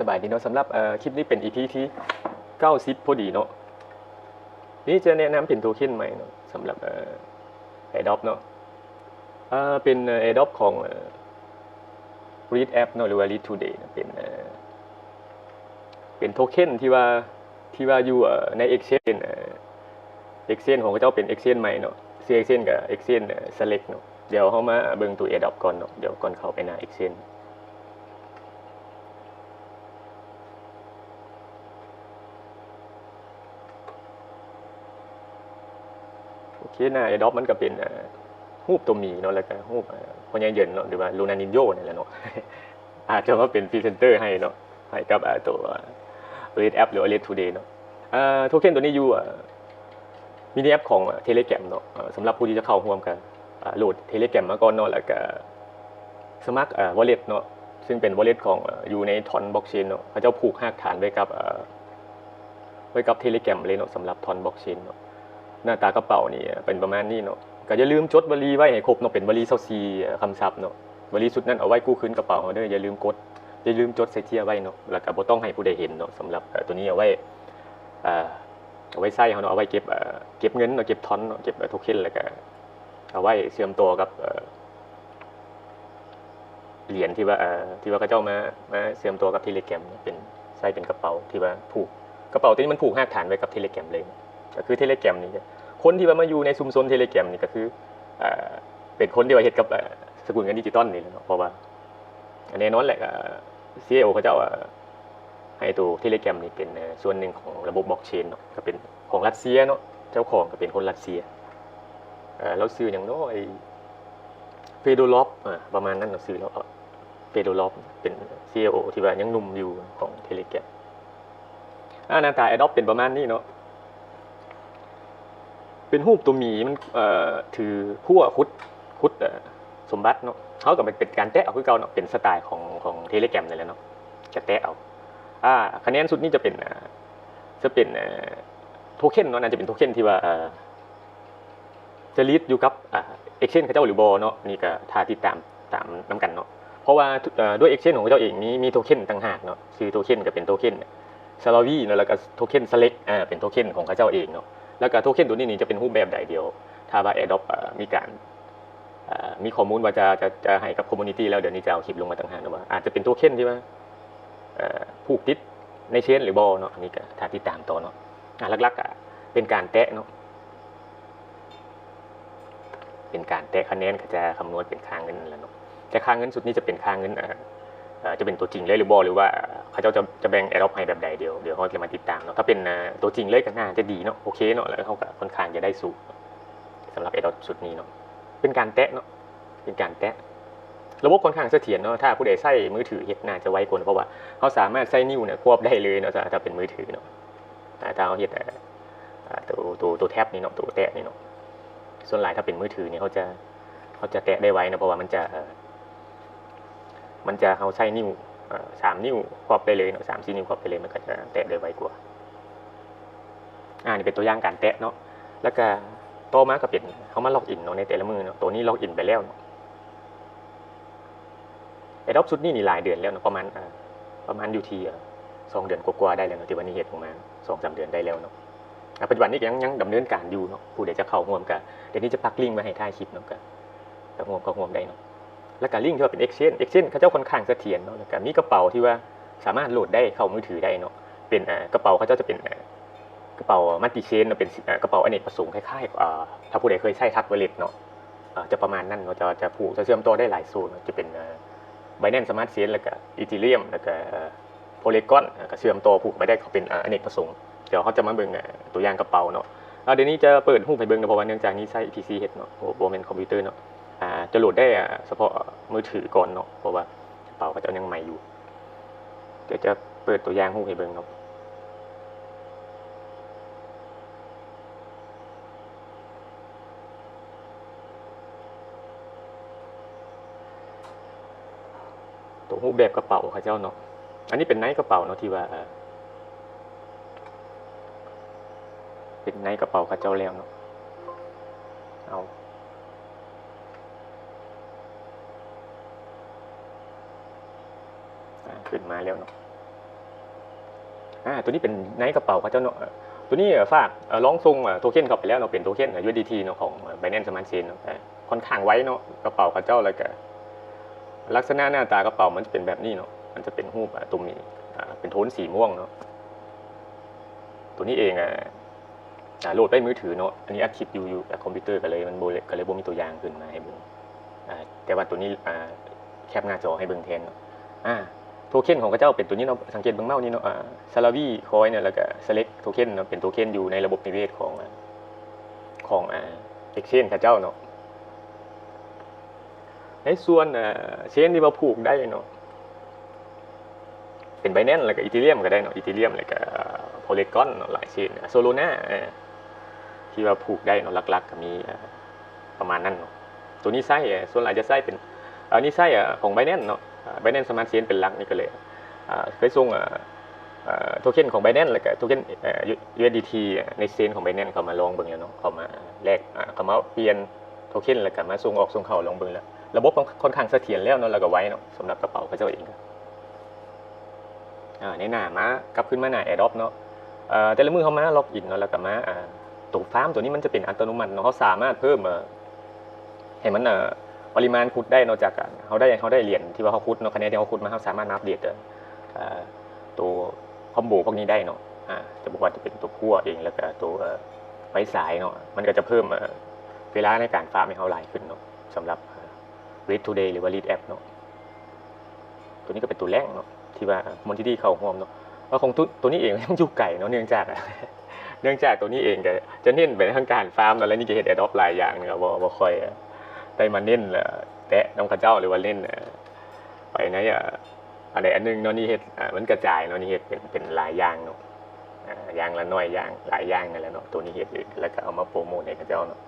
สบายดีเนาะสำหรับคลิปนี้เป็น EP ที่90พอดีเนาะนี่จะแนะนำเป็นโทเค็นใหม่เนาะสำหรับAdobe เนาะเป็น Adobe ของRead App เนาะหรือว่า Read Today เป็นโทเค็นที่ว่าอยู่ใน Exchange Exchange ของเขาเจ้าเป็น Exchange ใหม่เนาะชื่อ Exchange กับ Exchange Select เนาะเดี๋ยวเฮามาเบิ่งตัว Adobe ก่อนเนาะเดี๋ยวก่อนเข้าไปหน้า Exchangeโอเคหน้า Adobe มันก็เป็นรูปตัวหมีเนาะแล้วก็รูปพ่อใหญ่เยินเนาะหรือว่าลูนานินโญ่นี่แหละเนาะ อาจจะมาเป็นพรีเซนเตอร์ให้เนาะให้กับตัว Read App หรือว่า Read Today เนาะโทเค็นตัวนี้อยู่มินิแอปของ Telegram เนาะสำหรับผู้ที่จะเข้าร่วมกันโหลด Telegram มาก่อนเนาะแล้วก็สมัครWallet เนาะซึ่งเป็น Wallet ของอยู่ใน Tron Blockchain เนาะเขาเจ้าผูกรากฐานไว้กับ Telegram เลยเนาะสำหรับ Tron Blockchain เนาะหน้าตากระเป๋านี่เป็นประมาณนี้เนาะก็อย่าลืมจดวลีไว้ให้ครบเนาะเป็นวลี24คำศัพท์เนาะวลีสุดนั้นเอาไว้กู้คืนกระเป๋าเด้ออย่าลืมจดใส่เทียไว้เนาะแล้วก็บ่ต้องให้ผู้ใดเห็นเนาะสำหรับตัวนี้เอาไว้ใช้เฮาเนาะเอาไว้เก็บเงินเนาะเก็บทอนเนาะเก็บโทเค็นแล้วก็เอาไว้เชื่อมต่อกับเหรียญที่ว่าเขาเจ้ามาเชื่อมตัวกับ Telegram เป็นใช้เป็นกระเป๋าที่ว่าผูกกระเป๋าตัวนี้มันผูกรากฐานไว้กับ Telegram เลยก็คือ Telegram นี่คนที่ว่ามาอยู่ในชุมชน Telegram นี่ก็คือเป็นคนที่ว่าเฮ็ดกับสกุลเงินดิจิตอลนี่แหละเนาะเพราะว่าแน่นอนแหละCEO เขาเจ้าให้ตัว Telegram นี่เป็นส่วนหนึ่งของระบบบล็อกเชนเนาะก็เป็นของรัสเซียเนาะเจ้าของก็เป็นคนรัสเซียแล้วซื้อหยังเนาะไอ้เฟโดรอฟประมาณนั้นเนาะซื้อแล้วเฟโดรอฟเป็น CEO ที่ว่ายังหนุ่มอยู่ของ Telegram หน้าตา Adobe เป็นประมาณนี้เนาะเป็นรูปตัวหมีมันถือพั่วคุดสมบัติเนาะเขาก็เป็นการแตะเอาคือเก่าเนาะเป็นสไตล์ของ Telegram นี่แหละเนาะจะแตะเอาคะแนนสุดนี้จะเป็นโทเค็นเนาะน่าจะเป็นโทเค็นที่ว่าจะลีดอยู่กับExchange เขาเจ้าหรือบ่เนาะนี่ก็ถ้าติดตามนำกันเนาะเพราะว่าด้วย Exchange ของเขาเจ้าเองมีโทเค็นต่างหากเนาะชื่อโทเค็นก็เป็นโทเค็นSalavi เนาะแล้วก็โทเค็น Select เป็นโทเค็นของเขาเจ้าเองเนาะแล้วก็โทเค็นตัวนี้นี่จะเป็นรูปแบบใดเดียวถ้าว่า Adobe มีการมีข้อมูลว่าจะให้กับคอมมูนิตี้แล้วเดี๋ยวนี้จะเอาคลิปลงมาต่างหากนะว่าอาจจะเป็นโทเค็นที่ว่าผูกติดในเชนหรือบ่เนาะอันนี้ก็ถ้าติดตามต่อเนาะหลักๆเป็นการแตะเนาะเป็นการแตะคะแนนก็จะคำนวณเป็นค่าเงินแล้วเนาะแต่ค่าเงินสุดนี้จะเป็นค่าเงินจะเป็นตัวจริงเลยหรือบ่หรือว่าเขาจะแบ่ง Adobe ให้แบบใดเดียวเขาจะมาติดตามเนาะถ้าเป็นตัวจริงเลยก็น่าจะดีเนาะโอเคเนาะแล้วเขาก็ค่อนข้างจะได้สูงสำหรับ Adobe สุดนี้เนาะเป็นการแตะเนาะเป็นการแตะระบบค่อนข้างเสถียรเนาะถ้าผู้ใดใช้มือถือเฮ็ดน่าจะไวกว่าเพราะว่าเขาสามารถใช้นิ้วเนี่ยควบได้เลยเนาะถ้าเป็นมือถือเนาะถ้าเขาเฮ็ดตัวแท็บนี่เนาะตัวแตะนี่เนาะส่วนหลายถ้าเป็นมือถือนี่เขาจะแตะได้ไวนะเพราะว่ามันจะเขาใช้นิ้ว3นิ้วควบไปเลยเนาะ3-4นิ้วควบไปเลยมันก็จะแตะได้ไวกว่านี่เป็นตัวอย่างการแตะเนาะแล้วก็ต่อมาก็เป็นเขามาล็อกอินเนาะในแต่ละมือเนาะตัวนี้ล็อกอินไปแล้วเนาะAdobe ชุดนี้นี่หลายเดือนแล้วเนาะประมาณอยู่ที่2 เดือนกว่าๆได้แล้วเนาะที่วันนี้เฮ็ดออกมา 2-3 เดือนได้แล้วเนาะปัจจุบันนี้ยังดำเนินการอยู่เนาะผู้ใดจะเข้าร่วมกันเดี๋ยวนี้จะปักลิงก์ไว้ให้ท้ายคลิปเนาะก็ร่วมได้เนาะแล้วก็ลิงก์ที่ว่าเป็น Exchange เขาเจ้าค่อนข้างเสถียรเนาะแล้วก็มีกระเป๋าที่ว่าสามารถโหลดได้เข้ามือถือได้เนาะเป็นกระเป๋าเขาเจ้าจะเป็นกระเป๋ามัลติเชนเป็นกระเป๋าอเนกประสงค์คล้ายๆถ้าผู้ใดเคยใช้ทัชวอลเล็ตเนาะจะประมาณนั้นเนาะจะผูกจะเชื่อมต่อได้หลายโซนจะเป็นBinance Smart Chain แล้วก็ Ethereum แล้วก็Polygon ก็เชื่อมต่อผูกไปได้เขาเป็นอเนกประสงค์เดี๋ยวเขาจะมาเบิ่งตัวอย่างกระเป๋าเนาะเดี๋ยวนี้จะเปิดรูปให้เบิ่งเพราะว่าเนื่องจากนี้ใช้ PC เฮ็ดเนาะบ่แม่นคอมพิวเตอร์เนาะจะโหลดได้เฉพาะมือถือก่อนเนาะเพราะว่ากระเป๋าก็จะยังใหม่อยู่เดี๋ยวจะเปิดตัวอย่างรูปให้เบิ่งเนาะตัวรูปแบบกระเป๋าเขาเจ้าเนาะอันนี้เป็นไนท์กระเป๋าเนาะที่ว่าเป็นไนท์กระเป๋าเขาเจ้าแล้วเนาะเอาขึ้นมาแล้วเนาะ ตัวนี้เป็นในกระเป๋าเขาเจ้าเนาะตัวนี้ฝากลองส่งโทเค็นเข้าไปแล้วเนาะเป็นโทเค็นUSDT เนาะของ Binance Smart Chain เนาะค่อนข้างไว้เนาะกระเป๋าเขาเจ้าแล้วก็ลักษณะหน้าตากระเป๋ามันจะเป็นแบบนี้เนาะมันจะเป็นรูปตุ่มนี้เป็นโทนสีม่วงเนาะตัวนี้เองโหลดได้มือถือเนาะอันนี้อัดคลิปอยู่คอมพิวเตอร์ก็เลยมันก็เลยบ่มีตัวอย่างขึ้นมาให้เบิ่งแต่ว่าตัวนี้แคปหน้าจอให้เบิ่งแทนเนาะโทเค็นของเขาเจ้าเป็นตัวนี้เนาะสังเกตเบิ่งเมาส์นี่เนาะซาลาวีคอยเนี่ยแล้วก็ select โทเค็นเนาะเป็นโทเค็นอยู่ในระบบนิเวศของexchange เขาเจ้าเนาะในส่วนเชนที่ว่าผูกได้เนาะเป็น Binance แล้วก็ Ethereum ก็ได้เนาะ Ethereum แล้วก็ Polygon เนาะหลายเชนSolana ที่ว่าผูกได้เนาะหลักๆก็มีประมาณนั้นเนาะตัวนี้ไส้ส่วนหลายจะไส้เป็นนี่ไส้ของ Binance เนาะ Binance Smart Chain เป็นหลักนี่ก็เลยเคยส่งโทเค็นของ Binance แล้วก็โทเค็นUSDT ในเชนของ Binance เขามาลองเบิ่งแล้วเนาะเขามาแลกเขามาเปลี่ยนโทเค็นแล้วก็มาส่งออกส่งเข้าลองเบิ่งแล้วระบบค่อนข้างเสถียรแล้วเนาะแล้วก็ไว้เนาะสำหรับกระเป๋าเขาเจ้าเองในหน้ามากลับขึ้นมาหน้า AirDrop เนาะแต่ละมือเขามาล็อกอินเนาะแล้วก็มาตัวฟาร์มตัวนี้มันจะเป็นอัตโนมัติเนาะเขาสามารถเพิ่มให้มันปริมาณขุดได้นอกจากเขาได้เหรียญที่ว่าเขาขุดเนาะคะแนนที่เขาขุดมาเขาสามารถอัปเดตตัวคอมโบพวกนี้ได้เนาะจะบอกว่าจะเป็นตัวคั่วเองแล้วก็ตัวไฟสายเนาะมันก็จะเพิ่มเวลาในการฟาร์มให้เขาหลายขึ้นเนาะสำหรับ Read Today หรือว่า Read App เนาะตัวนี้ก็เป็นตัวแรกเนาะที่ว่าMontyเข้าร่วมเนาะว่าของตัวนี้เองยังอยู่ไกลเนาะเนื่องจากตัวนี้เองจะเน้นไปทางการฟาร์มแล้วนี่จะเฮ็ด AirDrop หลายอย่างเนี่ยบ่ค่อยได้มาเน้นแตะน้องเขาเจ้าหรือว่าเล่นไปไหนอะไรอันนึงเนาะนี่เฮ็ดมันกระจายเนาะนี่เฮ็ดเป็นหลายอย่างเนาะอย่างละน้อยอย่างหลายอย่างนั่นแหละเนาะตัวนี้เฮ็ดแล้วก็เอามาโปรโมทให้เขาเจ้าเนาะ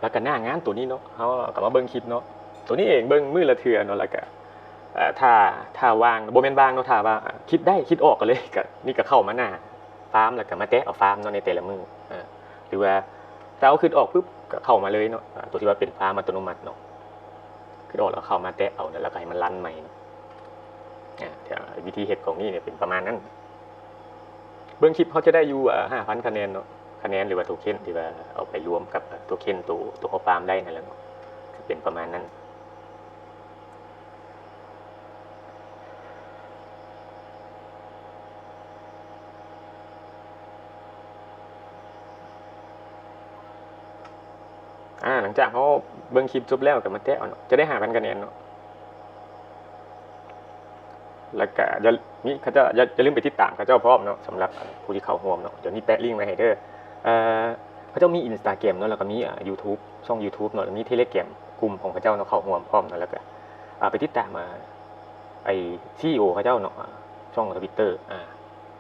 แล้วก็หน้างานตัวนี้เนาะเฮาก็มาเบิ่งคลิปเนาะตัวนี้เองเบิ่งมื้อละเทื่อเนาะแล้วก็ถ้าว่างบ่แม่นว่างเนาะถ้าว่าคิดได้คิดออกก็เลยก็นี่ก็เข้ามาหน้าฟาร์มแล้วก็มาแตะเอาฟาร์มเนาะในแต่ละมื้อหรือว่าถ้าเอาคิดออกปุ๊บก็เข้ามาเลยเนาะตัวที่ว่าเป็นฟาร์มอัตโนมัติเนาะคิดออกแล้วเข้ามาแตะเอาแล้วก็ให้มันรันใหม่เนาะวิธีเฮ็ดของนี่เนี่ยเป็นประมาณนั้นเบิ่งคลิปเขาจะได้อยู่5,000 คะแนนเนาะคะแนนหรือว่าโทเค็นที่ว่าเอาไปรวมกับโทเค็นตัวเขาฟาร์มได้นั่นแหละเนาะเป็นประมาณนั้นหลังจากเขาเบิ่งคลิปจบแล้วก็มาแตะเอาเนาะจะได้5,000 คะแนนเนาะแล้วก็เขาจะลืมไปติดตามเขาเจ้าพร้อมเนาะสำหรับผู้ที่เข้าร่วมเนาะเดี๋ยวนี้แปะลิงก์ไว้ให้เด้อเขาเจ้ามี Instagram เนาะแล้วก็มีYouTube ช่อง YouTube เนาะแล้วมี Telegram กลุ่มของเขาเจ้าเนาะเข้าร่วมพร้อมเนาะแล้วก็ไปติดตามไอ้ CEO เขาเจ้าเนาะช่อง Twitter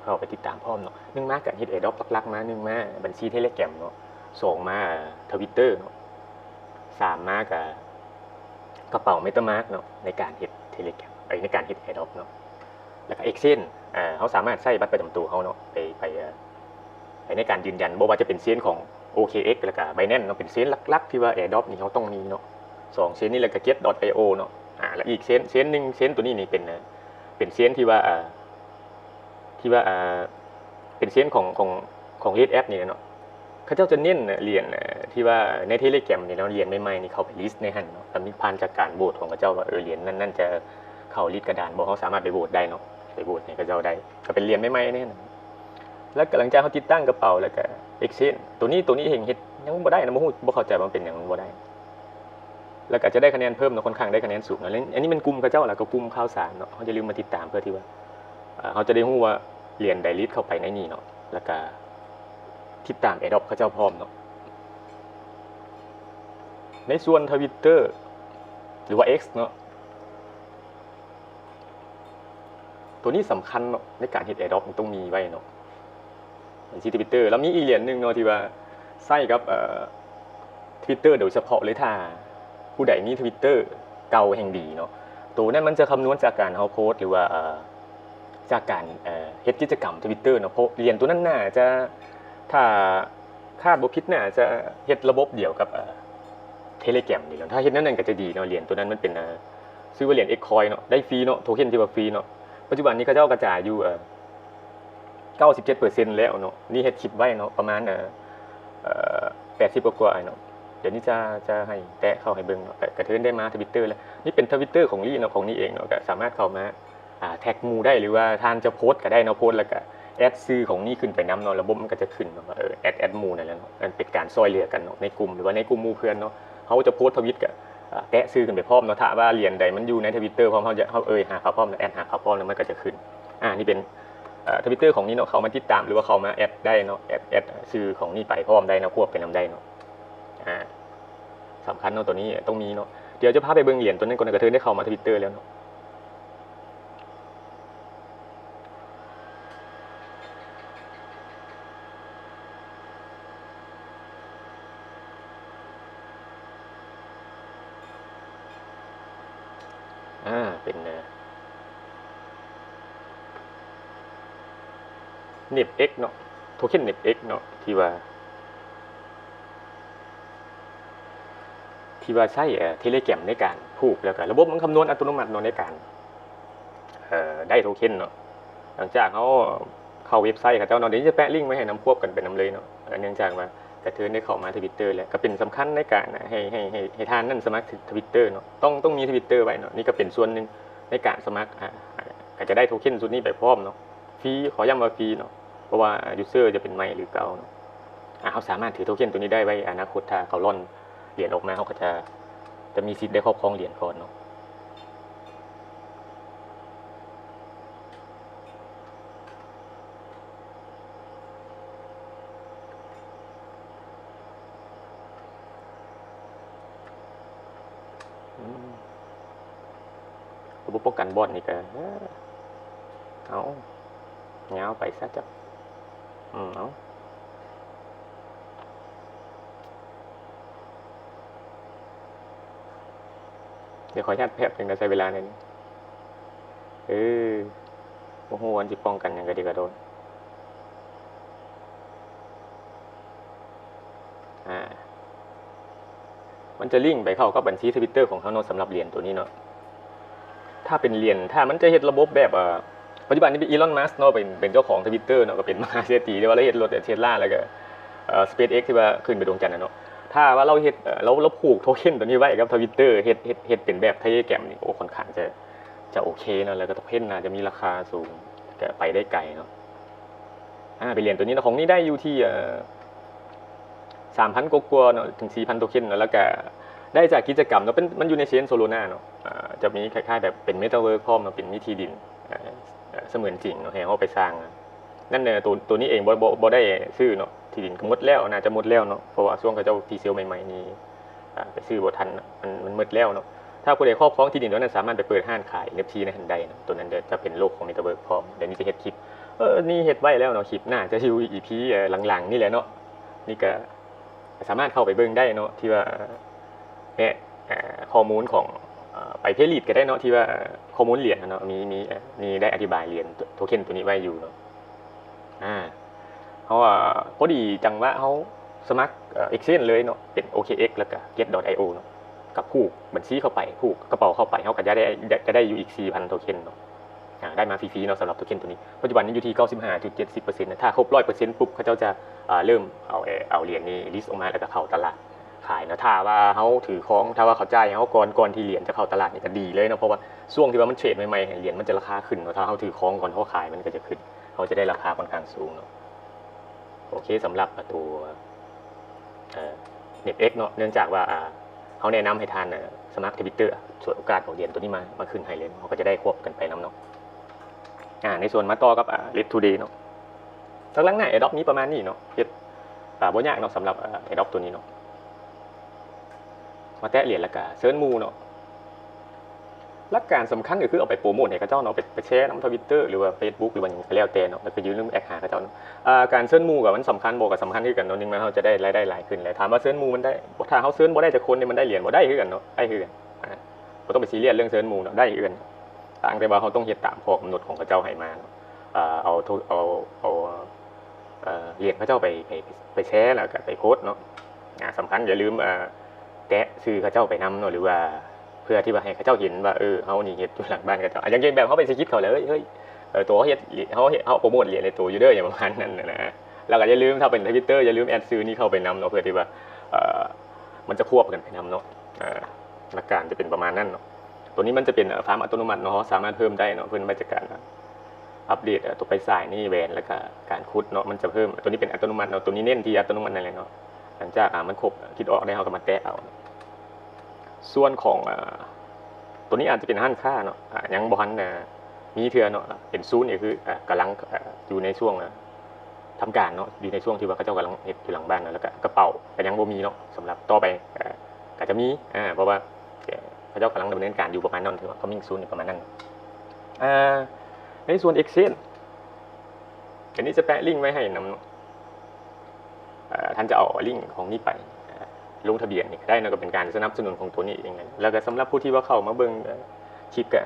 เข้าไปติดตามพร้อมเนาะ1มาก็เฮ็ด AirDrop ลักๆมา1มาบัญชี Telegram เนาะ2มาTwitter เนาะ3มาก็กระเป๋า MetaMask เนาะในการเฮ็ด Telegramในการเฮ็ด AirDrop เนาะแล้วก็ Exchange เขาสามารถใช้บัตรประจำตัวเขาเนาะไปในการยืนยันบ่ว่าจะเป็นเส้นของ OKX แล้วก็ Binance เนาะเป็นเส้นหลักๆที่ว่า AirDrop นี่เขาต้องมีเนาะ2เส้นนี้แล้วก็ Get.io เนาะแล้วอีกเส้นนึงเส้นตัวนี้นี่เป็นเส้นที่ว่าเป็นเส้นของ Red App นี่เนาะเขาเจ้าจะเน้นเหรียญที่ว่าใน Telegram นี่เนาะเหรียญใหม่ๆนี่เขาไปลิสต์ในหั่นเนาะแล้วมีผ่านจากการโหวตของเขาเจ้าว่าเหรียญนั้นจะเข้าลิสต์กระดานบ่เขาสามารถไปโหวตได้เนาะไปโหวตให้เขาเจ้าได้ก็เป็นเหรียญใหม่ๆแน่นอนแล้วหลังจากเขาติดตั้งกระเป๋าแล้วก็ Exchange ตัวนี้เห็นเฮ็ดยังบ่ได้นะบ่เข้าใจว่ามันเป็นหยังบ่ได้แล้วก็จะได้คะแนนเพิ่มเนาะค่อนข้างได้คะแนนสูงแล้วอันนี้มันกลุ่มเขาเจ้าล่ะก็กลุ่มข่าวสารเนาะเขาจะลืมมาติดตามเพื่อที่ว่าเขาจะได้รู้ว่าเหรียญได้ลิสต์เข้าไปในนี้เนาะแล้วก็ติดตาม AirDrop เขาเจ้าพร้อมเนาะในส่วน Twitter หรือว่า X เนาะตัวนี้สำคัญเนาะในการเฮ็ด AirDrop มันต้องมีไว้เนาะบัญชี Twitter แล้วมีอีกเหรียญนึงเนาะที่ว่าใช้กับTwitter โดยเฉพาะเลยถ้าผู้ใดมี Twitter เก่าแห่งดีเนาะตัวนั้นมันจะคำนวณจากการเฮาโพสต์หรือว่าจากการเฮ็ดกิจกรรม Twitter เนาะเพราะเหรียญตัวนั้นน่าจะถ้าคาดบ่ผิดน่าจะเฮ็ดระบบเดียวกับTelegram นี่เนาะถ้าเฮ็ดนั้นก็จะดีเนาะเหรียญตัวนั้นมันเป็นชื่อว่าเหรียญ Xcoin เนาะได้ฟรีเนาะโทเค็นที่ว่าฟรีเนาะปัจจุบันนี้เขาเจ้ากระจายอยู่ 97%แล้วเนาะนี่เฮ็ดคลิปไว้เนาะประมาณ80กว่าๆเนาะเดี๋ยวนี้จะให้แตะเข้าให้เบิ่งเนาะกระเทินได้มา Twitter แล้วนี่เป็น Twitter ของลี่เนาะของนี่เองเนาะก็สามารถเข้ามาแท็กหมู่ได้หรือว่าท่านจะโพสต์ก็ได้เนาะโพสต์แล้วก็แอดชื่อของนี่ขึ้นไปนำเนาะระบบมันก็จะขึ้นเนาะว่าแอดหมู่นั่นแหละเนาะมันเป็นการช่วยเหลือกันเนาะในกลุ่มหรือว่าในกลุ่มหมู่เพื่อนเนาะเฮาจะโพสต์ทวิตก็แตะชื่อขึ้นไปพร้อมเนาะถ้าว่าเหรียญใดมันอยู่ใน Twitter พร้อมเฮาจะหาเขาพร้อมแอดหาเขาพร้อมแล้วมันก็จะขึ้นนี่เป็นTwitter ของนี่เนาะเขามาติดตามหรือว่าเขามาแอดได้เนาะแอดชื่อของนี่ไปพร้อมได้เนาะควบเป็นนำได้เนาะสำคัญเนาะตัวนี้ต้องมีเนาะเดี๋ยวจะพาไปเบิ่งเหรียญตัวนั้นก่อนกระเทินได้เข้ามา Twitter แล้วเนาะเป็นNIP-X เนาะโทเค็น NIP-X เนาะที่ว่าใช้Telegram ในการผูกแล้วก็ระบบมันคำนวณอัตโนมัติเนาะในการได้โทเค็นเนาะหลังจากเขาเข้าเว็บไซต์เขาเจ้าเนาะเดี๋ยวจะแปะลิงก์ไว้ให้นำควบกันเป็นนำเลยเนาะเนื่องจากว่ากระเทินได้เข้ามา Twitter แล้วก็เป็นสำคัญในการให้ท่านนั่นสมัคร Twitter เนาะต้องมี Twitter ไว้เนาะนี่ก็เป็นส่วนนึงในการสมัครก็จะได้โทเค็นสุดนี้ไปพร้อมเนาะฟรีขอย้ำว่าฟรีเนาะเพราะว่ายูเซอร์จะเป็นใหม่หรือเก่าเนาะเขาสามารถถือโทเค็นตัวนี้ได้ไว้อนาคตถ้าเขาล่อนเหรียญออกมาเขาก็จะมีสิทธิ์ได้ครอบครองเหรียญก่อนเนาะระบบป้องกันบอทนี่ก็เอาเงาไปซะจับเอาเดี๋ยวขออนุญาตแพบถึงจะใช้เวลาในนี้โอ้โหอันที่ป้องกันอย่างก็ดีกระโดนมันจะลิงก์ไปเข้ากับบัญชี Twitter ของเขาเนาะสำหรับเหรียญตัวนี้เนาะถ้าเป็นเหรียญถ้ามันจะเฮ็ดระบบแบบปัจจุบันนี้เป็นอีลอนมัสก์เนาะเป็นเจ้าของ Twitter เนาะก็เป็นมหาเศรษฐีที่ว่าเราเฮ็ดรถเทสลาแล้วก็SpaceX ที่ว่าขึ้นไปดวงจันทร์เนาะถ้าว่าเราเฮ็ดเราผูกโทเค็นตัวนี้ไว้กับ Twitter เฮ็ดเป็นแบบ Telegram นี่โอ้ค่อนข้างจะโอเคเนาะแล้วก็โทเค็นน่าจะมีราคาสูงก็ไปได้ไกลเนาะเป็นเหรียญตัวนี้เนาะของนี่ได้อยู่ที่3,000 กว่าเนาะถึง 4,000 โทเค็นเนาะแล้วก็ได้จากกิจกรรมเนาะมันอยู่ในเชนโซโลนาเนาะจะมีคล้ายๆแบบเป็นเมตาเวิร์คพร้อมเนาะเป็นมีที่ดินเสมือนจริงเนาะให้เฮาไปสร้างนั่นเนี่ยตัวนี้เองบ่ได้ซื้อเนาะที่ดินก็หมดแล้วน่าจะหมดแล้วเนาะเพราะว่าช่วงเขาเจ้าทีเซลใหม่ๆนี่ไปซื้อบ่ทันมันหมดแล้วเนาะถ้าผู้ใดครอบครองที่ดินตัวนั้นสามารถไปเปิดห้างขาย NFT ในทันใดเนาะตัวนั้นจะเป็นโลกของเมตาเวิร์คพร้อมเดี๋ยวนี้จะเฮ็ดคลิปนี่เฮ็ดไว้แล้วเนาะคลิปหน้าจะอยู่ EP หลังๆนี่แหละเนาะนี่ก็สามารถเข้าไปเบิ่งได้เนาะที่ว่าเนี่ยข้อมูลของไปเพจลีดก็ได้เนาะที่ว่าข้อมูลเหรียญเนาะมีได้อธิบายเหรียญโทเค็นตัวนี้ไว้อยู่เนาะเพราะว่าพอดีจังว่าเขาสมัครexchange เลยเนาะเป็น OKX แล้วก็ get.io เนาะกับผูกบัญชีเข้าไปผูกกระเป๋าเข้าไปเขาก็จะได้อยู่อีก 4,000 โทเค็นเนาะได้มาฟรีๆเนาะสำหรับโทเค็นตัวนี้ปัจจุบันนี้อยู่ที่ 95.70% นะถ้าครบ 100% ปุ๊บเขาเจ้าจะเริ่มเอาเหรียญนี้ลิสต์ออกมาแล้วก็เข้าตลาดขายเนาะถ้าว่าเขาถือของถ้าว่าเขาจ่ายเขาก่อนที่เหรียญจะเข้าตลาดนี่ก็ดีเลยเนาะเพราะว่าช่วงที่ว่ามันเทรดใหม่ๆเหรียญมันจะราคาขึ้นเนาะถ้าเขาถือของก่อนเขาขายมันก็จะขึ้นเขาจะได้ราคาค่อนข้างสูงเนาะโอเคสำหรับตัวNIP-X เนาะเนื่องจากว่าเขาแนะนำให้ทานสมัคร Twitter ส่วนโอกาสของเหรียญตัวนี้มาขึ้นให้เลยเขาก็จะได้ควบกันไปนำเนาะในส่วนมาต่อกับRed Today เนาะหลังๆเนี่ยAdoptนี้ประมาณนี้เนาะเฮ็ดบ่ยากเนาะสำหรับAdoptตัวนี้เนาะมาแตะเหรียญแล้วก็เซิร์ชหมู่เนาะหลักการสำคัญก็คือเอาไปโปรโมทให้เขาเจ้าเนาะไปแชร์ใน Twitter หรือว่า Facebook หรือว่าหยังก็แล้วแต่เนาะแล้วก็ยืมแอคหาเขาเจ้าเนาะการเซิร์ชหมู่ก็มันสำคัญบ่ก็สำคัญคือกันเนาะนึงมันเฮาจะได้รายได้หลายขึ้นแล้วถามว่าเซิร์ชหมู่มันได้ถ้าเฮาเซิร์ชบ่ได้จากคนนี่มันได้เหรียญบ่ได้คือกันเนาะได้คือกันบ่ต้องไปซีเรียสเรื่องเซิร์ชหมู่เนาะได้คือกันต่างแต่ว่าเฮาต้องเฮ็ดตามข้อกำหนดของเขาเจ้าให้มาเอาเหรียญเขาเจ้าไปแชร์แล้วก็ไปโพสต์เนาะสำคัญอย่าลืมแตะชื่อเขาเจ้าไปนำเนาะหรือว่าเพื่อที่ว่าให้เขาเจ้าเห็นว่าเฮานี่เฮ็ดอยู่หลังบ้านเขาเจ้าอย่างเช่นแบบเฮาไปสกิปเขาเลยเฮ้ย ตัวเขาโปรโมทเหรียญในตัวอยู่เด้ออย่างประมาณนั้นนะแล้วก็อย่าลืมถ้าเป็น Twitter อย่าลืมแอดซื้อนี่เข้าไปนำเนาะเพื่อที่ว่ามันจะควบกันไปนำเนาะหลักการจะเป็นประมาณนั้นเนาะตัวนี้มันจะเป็นฟาร์มอัตโนมัติเนาะสามารถเพิ่มได้เนาะเพื่อมาจากการอัปเดตตัวไปสายนี่แหวนแล้วก็การคุดเนาะมันจะเพิ่มตัวนี้เป็นอัตโนมัติเนาะตัวนี้เน้นที่อัตโนมัตินั่นแหละเนาะหลังจากมันครบคิดออกได้เขาก็มาแตะเอาส่วนของตัวนี้อาจจะเป็นห้านค่าเนาะยังบ่ทันมีเทื่อเนาะเป็นซูนนี่คือกำลังอยู่ในช่วงทำการเนาะอยู่ในช่วงที่ว่าเขาเจ้ากำลังเฮ็ดอยู่หลังบ้านเนาะแล้วก็กระเป๋าก็ยังบ่มีเนาะสำหรับต่อไปก็จะมีเพราะว่าเขาเจ้ากำลังดำเนินการอยู่ประมาณนั้นถือว่าเขามิ่งซูนประมาณนั้นในส่วน Exchange อันนี้จะแปะลิงก์ไว้ให้นำท่านจะเอาลิงก์ของนี้ไปลงทะเบียนนี่ได้นะก็เป็นการสนับสนุนของตัวนี้เองแล้วก็สำหรับผู้ที่ว่าเข้ามาเบิ่งคลิปก็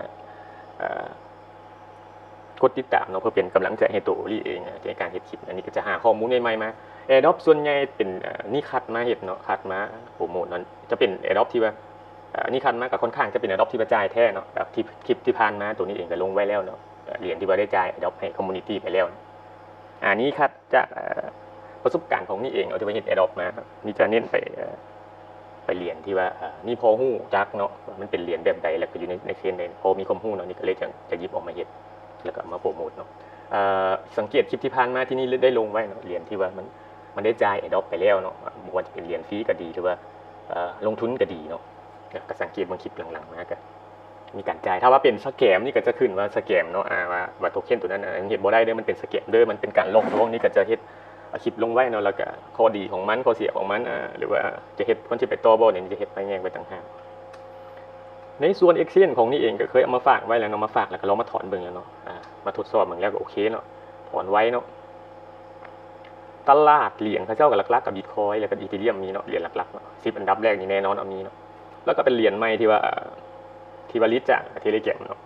กดติดตามเนาะเพื่อเป็นกำลังใจให้ตัวลี่เองในการเฮ็ดคลิปอันนี้ก็จะหาข้อมูลใหม่ๆมา AirDrop ส่วนใหญ่เป็นนี่คัดมาเฮ็ดเนาะคัดมาโปรโมทนั้นจะเป็น AirDrop ที่ว่านี่คัดมาก็ค่อนข้างจะเป็น AirDrop ที่กระจายแท้เนาะแบบที่คลิปที่ผ่านมาตัวนี้เองก็ลงไว้แล้วเนาะเหรียญที่ว่าได้จ่าย AirDrop ให้คอมมูนิตี้ไปแล้วนี้คัดจากประสบการณ์ของนี่เองเอาที่ว่าเฮ็ด AirDrop มานี่จะเน้นไปเหรียญที่ว่านี่พอฮู้จักเนาะมันเป็นเหรียญแบบใดแล้วก็อยู่ในเชนพอมีความฮู้เนาะนี่ก็เลยจะหยิบออกมาเฮ็ดแล้วก็มาโปรโมทเนาะสังเกตคลิปที่ผ่านมาที่นี่ได้ลงไว้เนาะเหรียญที่ว่ามันได้จ่าย AirDrop ไปแล้วเนาะบ่ว่าจะเป็นเหรียญฟรีก็ดีหรือว่าลงทุนก็ดีเนาะก็สังเกตบางคลิปหลังๆมาก็มีการจ่ายถ้าว่าเป็นสแกมนี่ก็จะขึ้นว่าสแกมเนาะว่าโทเค็นตัวนั้นเฮ็ดบ่ได้เด้อมันเป็นสแกมเด้อมันเป็นการหลอกลวงนี่ก็จะเฮ็ดคลิปลงไว้เนาะแล้วก็ข้อดีของมันข้อเสียของมันหรือว่าจะเฮ็ดคนที่ไปต่อบ่เนี่ยจะเฮ็ดไปแยกไปต่างหากในส่วน Exchange ของนี่เองก็เคยเอามาฝากไว้แล้วเนาะมาฝากแล้วก็ลองมาถอนเบิ่งแล้วเนาะมาทดสอบเบิ่งแล้วก็โอเคเนาะถอนไว้เนาะตลาดเหรียญเขาเจ้าก็หลักๆกับ Bitcoin แล้วก็ Ethereum มีเนาะเหรียญหลักๆเนาะ10อันดับแรกนี่แน่นอนเอามีเนาะแล้วก็เป็นเหรียญใหม่ที่ว่าลิสต์จาก Telegram เนาะ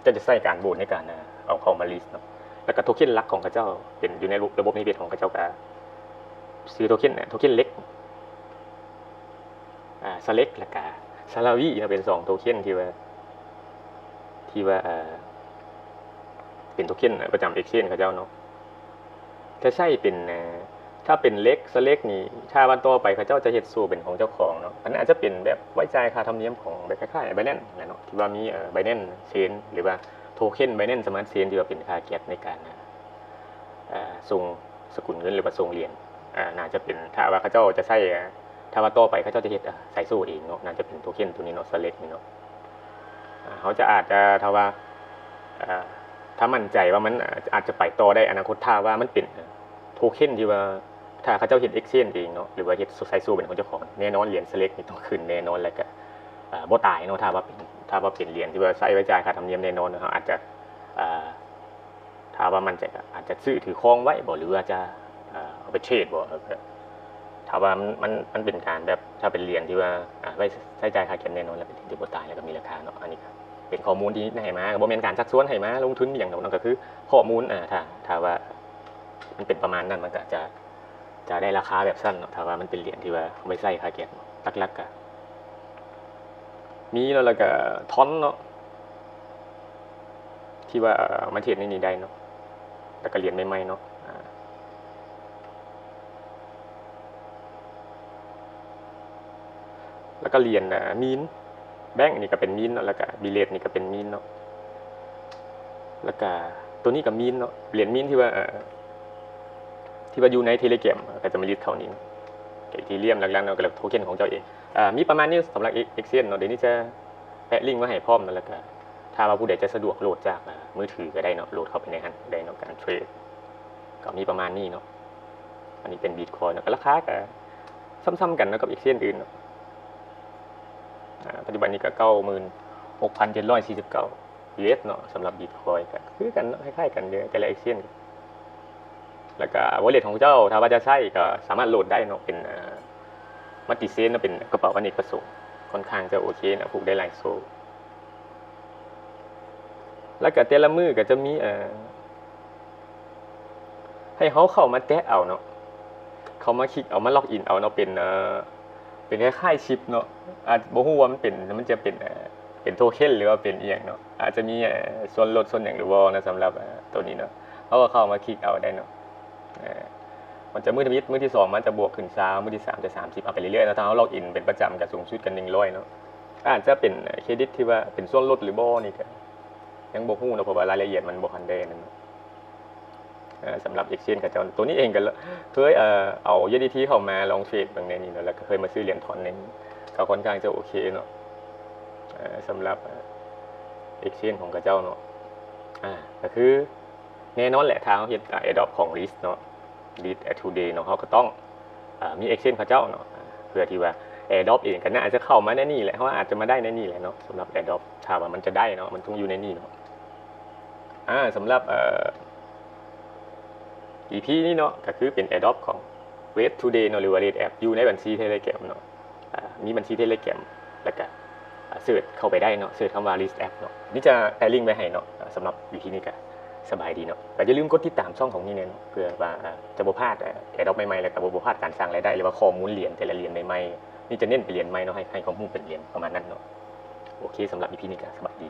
จะใช้การโหวตในการเอาเข้ามาลิสต์เนาะแล้วก็โทเค็นหลักของเขาเจ้าเป็นอยู่ในระบบนิเวศของเขาเจ้าก็ซื้อโทเค็นเล็กสเล็กแล้วก็ซาลาวีเป็น2โทเค็นที่ว่าเป็นโทเค็นประจำ Exchange เขาเจ้าเนาะถ้าใช่เป็นถ้าเป็นเล็กสเล็กนี่ถ้าวันต่อไปเขาเจ้าจะเฮ็ดสู่เป็นของเจ้าของเนาะอันนั้นอาจจะเป็นแบบไว้จ่ายค่าธรรมเนียมของแบบคล้ายๆ Binance เนาะที่ว่ามีBinance Chain หรือว่าโทเค็น Binance Smart Chain ที่ว่าเป็นค่าแก๊สในการส่งสกุลเงินหรือว่าส่งเหรียญน่าจะเป็นถ้าว่าเขาเจ้าจะใช้ถ้าว่าต่อไปเขาเจ้าจะเฮ็ดใส่สู้เองเนาะน่าจะเป็นโทเค็นตัวนี้เนาะสเล็กนี่เนาะเขาอาจจะถ้าว่าถ้ามั่นใจว่ามันอาจจะไปต่อได้อนาคตถ้าว่ามันเป็นโทเค็นที่ว่าถ้าเขาเจ้าเฮ็ด Exchange เองเนาะหรือว่าเฮ็ดใส่สู้เป็นของเจ้าของแน่นอนเหรียญสเล็กนี่ต้องขึ้นแน่นอนแล้วก็บ่ตายเนาะถ้าว่าเป็นเหรียญที่ว่าใช้ไว้จ่ายค่าธรรมเนียมแน่นอนเนาะอาจจะถ้าว่ามันจะอาจจะซื้อถือครองไว้บ่หรือว่าจะเอาไปเทรดบ่ถ้าว่ามันเป็นการแบบถ้าเป็นเหรียญที่ว่าไว้ใช้จ่ายค่าเก็บแน่นอนแล้วเป็นที่บ่ตายแล้วก็มีราคาเนาะอันนี้ก็เป็นข้อมูลที่ให้มาบ่แม่นการชักชวนให้มาลงทุนอย่างเดียวนั่นก็คือข้อมูลถ้าว่ามันเป็นประมาณนั้นมันก็จะได้ราคาแบบสั้นเนาะถ้าว่ามันเป็นเหรียญที่ว่าไว้ใช้ค่าเก็บหลักๆก็มีแล้วก็ทอนเนาะที่ว่ามาเทรดในนี้ได้เนาะแล้วก็เหรียญใหม่ๆเนาะแล้วก็เหรียญมีนแบงค์นี่ก็เป็นมีนเนาะแล้วก็บิเลตนี่ก็เป็นมีนเนาะแล้วก็ตัวนี้ก็มีนเนาะเหรียญมีนที่ว่าอยู่ใน Telegram ก็จะมาลิสต์เขานี้กับ Ethereum หลักๆเนาะกับโทเค็นของเจ้าเองมีประมาณนี้สำหรับ Exchange เนาะเดี๋ยวนี้จะแปะลิงก์ไว้ให้พร้อมแล้วก็ถ้าว่าผู้ใดจะสะดวกโหลดจากมือถือก็ได้เนาะโหลดเข้าไปในหันได้เนาะการเทรดก็มีประมาณนี้เนาะอันนี้เป็น Bitcoin เนาะราคาก็ซ้ำๆกันเนาะกับ Exchange อื่นเนาะปัจจุบันนี้ก็ 96,749 US เนาะสำหรับ Bitcoin ก็คือกันเนาะคล้ายๆกันเยอะแต่ละ Exchange แล้วก็ wallet ของเจ้าถ้าว่าจะใช้ก็สามารถโหลดได้เนาะเป็นมัลติเซนเป็นกระเป๋าอเนกประสงค์ค่อนข้างจะโอเคนะผูกได้หลายโซ่แล้วก็แต่ละมือก็จะมีให้เขาเข้ามาแตะเอาเนาะเขามาคลิกเอามาล็อกอินเอาเนาะเป็นคล้ายๆชิปเนาะบ่ฮู้ว่ามันจะเป็น เป็นโทเค็นหรือว่าเป็นอีหยังเนาะอาจจะมีส่วนลดส่วนหยังหรือบ่นะสำหรับตัวนี้เนาะเขาก็เข้ามาคลิกเอาได้เนาะมันจะมื้อที่2มันจะบวกขึ้น20มื้อที่3จะ30เอาไปเรื่อยๆนะถ้าเราล็อกอินเป็นประจำก็สูงสุดกัน100เนาะอาจจะเป็นเครดิตที่ว่าเป็นส่วนลดหรือบ่นี่ก็ยังบ่ฮู้เนาะเพราะว่ารายละเอียดมันบ่ทันได้นั่นเนาะสำหรับ Exchange กับเจ้าตัวนี้เองก็เคยเอา USDT เข้ามาลองเทรดบางในนี้เนาะแล้วก็เคยมาซื้อเหรียญถอนในนี้ก็ค่อนข้างจะโอเคเนาะสำหรับ Exchange ของกับเจ้าเนาะก็คือแน่นอนแหละทางเขาเฮ็ดAirdrop ของ List เนาะ List Today เนาะเขาก็ต้องมี Exchange เขาเจ้าเนาะเพื่อที่ว่า Airdrop เองก็น่าจะเข้ามาในนี่แหละเพราะว่าอาจจะมาได้ในนี่แหละเนาะสำหรับ Airdrop ถ้าว่ามันจะได้เนาะมันต้องอยู่ในนี่เนาะสำหรับEP นี้เนาะก็คือเป็น Airdrop ของ Wave Today เนาะหรือว่า Red App อยู่ในบัญชี Telegram เนาะมีบัญชี Telegram แล้วก็เสิร์ชเข้าไปได้เนาะเสิร์ชคำว่า List App เนาะนี่จะแปะลิงก์ไว้ให้เนาะสำหรับ EP นี้ก็สบายดีเนาะก็อย่าลืมกดติดตามช่องของนี่เนาะเพื่อว่าจะบ่พลาดAirdrop ใหม่ๆแล้วก็บ่พลาดการสร้างรายได้หรือว่าข้อมูลเหรียญแต่ละเหรียญใหม่ๆนี่จะเน้นไปเหรียญใหม่เนาะให้ข้อมูลเป็นเหรียญประมาณนั้นเนาะโอเคสำหรับ EP นี้ก็สบายดี